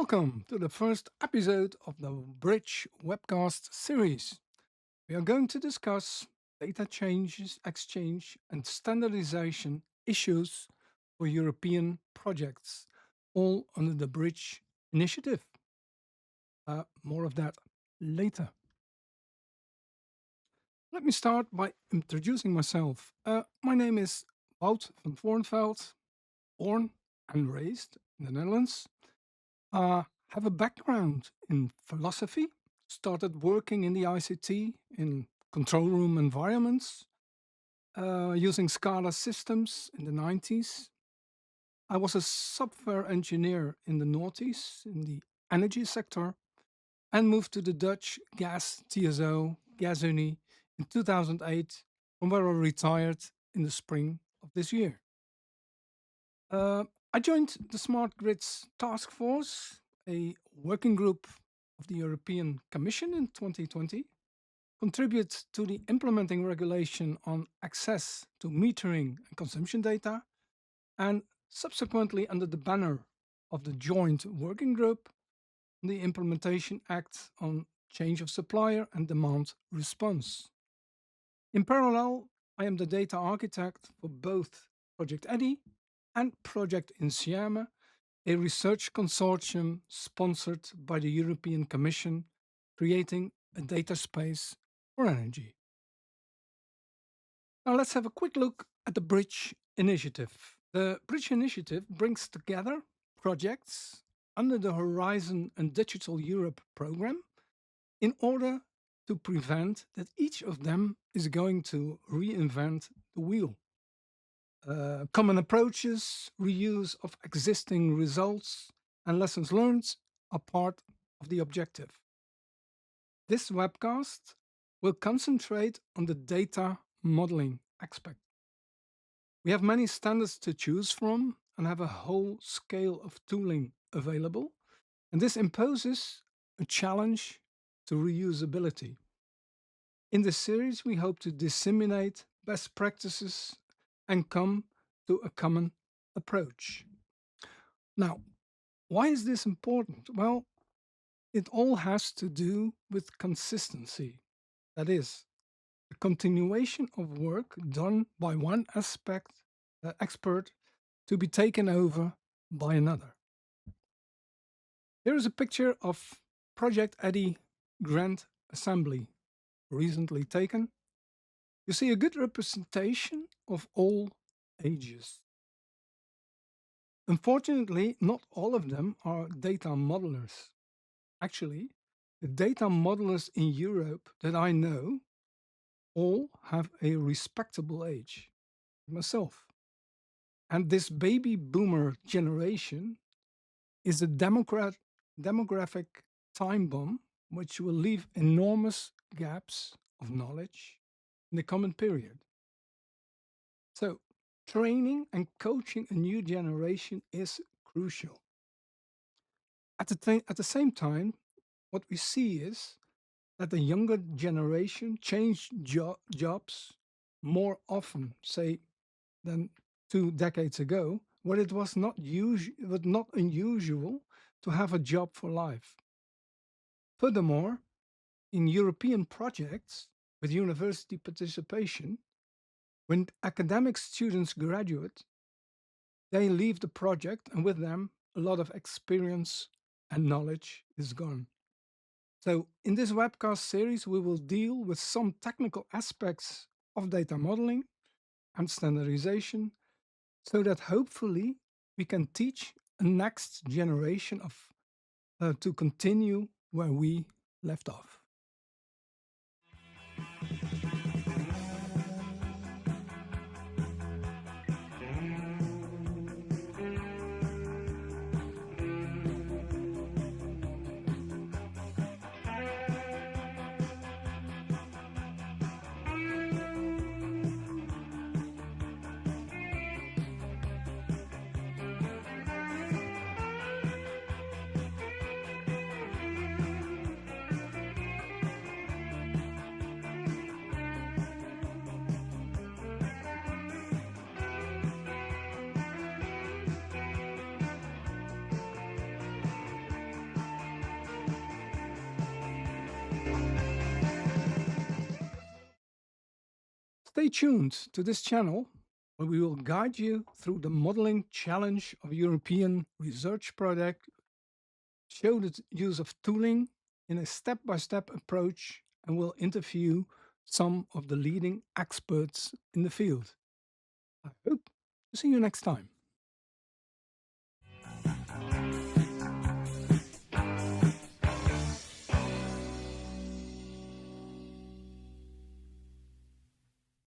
Welcome to the first episode of the Bridge webcast series. We are going to discuss data changes, exchange, and standardization issues for European projects, all under the Bridge initiative. More of that later. Let me start by introducing myself. My name is Wout van Voornveld, born and raised in the Netherlands. Have a background in philosophy, started working in the ICT in control room environments, using SCADA systems in the 90s. I was a software engineer in the noughties in the energy sector and moved to the Dutch gas TSO, GasUnie, in 2008, from where I retired in the spring of this year. I joined the Smart Grids Task Force, a working group of the European Commission in 2020, contribute to the implementing regulation on access to metering and consumption data, and subsequently under the banner of the Joint Working Group, the Implementation Act on Change of Supplier and Demand Response. In parallel, I am the data architect for both Project EDDI and Project Insieme, a research consortium sponsored by the European Commission, creating a data space for energy. Now let's have a quick look at the Bridge Initiative. The Bridge Initiative brings together projects under the Horizon and Digital Europe program in order to prevent that each of them is going to reinvent the wheel. Common approaches, reuse of existing results, and lessons learned are part of the objective. This webcast will concentrate on the data modeling aspect. We have many standards to choose from and have a whole scale of tooling available, and this imposes a challenge to reusability. In this series, we hope to disseminate best practices and come to a common approach. Now, why is this important? Well, it all has to do with consistency. That is, the continuation of work done by one expert to be taken over by another. Here is a picture of Project EDDI Grand Assembly, recently taken. You see a good representation of all ages. Unfortunately, not all of them are data modelers. Actually, the data modelers in Europe that I know all have a respectable age, myself. And this baby boomer generation is a demographic time bomb which will leave enormous gaps of knowledge in the coming period. So, training and coaching a new generation is crucial. At the same time, what we see is that the younger generation change jobs more often, say, than 2 decades ago, where it was not unusual to have a job for life. Furthermore, in European projects with university participation, when academic students graduate, they leave the project, and with them, a lot of experience and knowledge is gone. So in this webcast series, we will deal with some technical aspects of data modeling and standardization so that hopefully we can teach a next generation to continue where we left off. Stay tuned to this channel where we will guide you through the modeling challenge of a European research project, show the use of tooling in a step-by-step approach, and will interview some of the leading experts in the field. I hope to see you next time.